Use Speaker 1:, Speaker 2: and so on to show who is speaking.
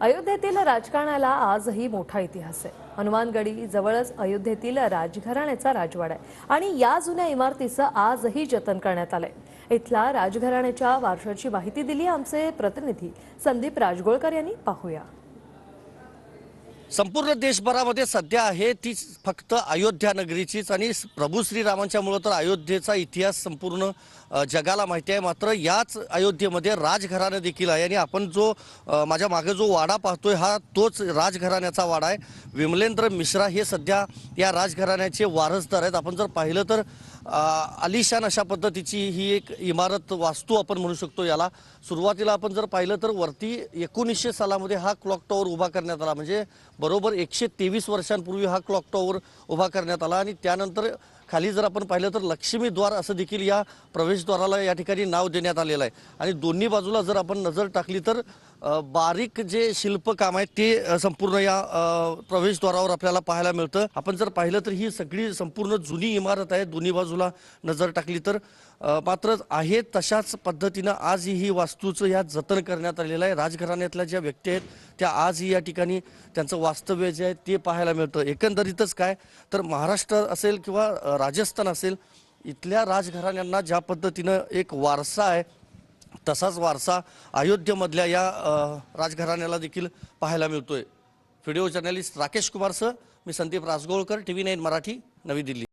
Speaker 1: अयोध्येतील राजकारणाला आजही मोठा इतिहास आहे। हनुमानगडी जवळच अयोध्येतील राजघराण्याचा राजवाडा आहे आणि या जुन्या इमारतीचं आजही जतन करण्यात आलंय। इथला राजघराण्याच्या वारशाची माहिती दिली आमचे प्रतिनिधी संदीप राजगोळकर यांनी। पाहूया।
Speaker 2: संपूर्ण देशभरामध्ये सध्या आहे ती फक्त अयोध्या नगरीचीच आणि प्रभू श्रीरामांच्या मुळे तर अयोध्येचा इतिहास संपूर्ण जगाला माहिती आहे। मात्र याच अयोध्येमध्ये राजघराणं देखील आहे आणि आपण जो माझ्या मागे जो वाडा पाहतोय हा तोच राजघराण्याचा वाडा आहे। विमलेंद्र मिश्रा हे सध्या या राजघराण्याचे वारसदार आहेत। आपण जर पाहिलं तर आलिशान अशा पद्धतीची ही एक इमारत वास्तू आपण म्हणू शकतो याला। सुरुवातीला आपण जर पाहिलं तर वरती 1900 सालामध्ये हा क्लॉक टॉवर उभा करण्यात आला, म्हणजे बरोबर 123 वर्षांपूर्वी हा क्लॉक टॉवर उभा करण्यात आला। आणि त्यानंतर खाली जर आपण पाहिलं तर लक्ष्मीद्वार असं देखील या प्रवेशद्वाराला या ठिकाणी नाव देण्यात आलेलं आहे। आणि दोन्ही बाजूला जर आपण नजर टाकली तर बारीक जे शिल्पकाम आहे ते संपूर्ण या प्रवेशद्वारावर आपल्याला पाहायला मिळतं। आपण जर पाहिलं तर ही सगळी संपूर्ण जुनी इमारत आहे दोन्ही बाजूला नजर टाकली तर। मात्र आहे तशाच पद्धतीनं आजही ही वास्तूचं या जतन करण्यात आलेलं आहे। राजघराण्यातल्या ज्या व्यक्ती आहेत त्या आजही या ठिकाणी त्यांचं वास्तव्य जे आहे ते पाहायला मिळतं। एकंदरीतच काय तर महाराष्ट्र असेल किंवा राजस्थान असेल, इथल्या राजघराण्यांना ज्या पद्धतीनं एक वारसा आहे तसाच वारसा अयोध्येमधल्या या राजघराण्याला देखील पाहायला मिळतोय। व्हिडिओ जर्नलिस्ट राकेश कुमारसह मी संदीप राजगोळकर, TV9 मराठी, नवी दिल्ली।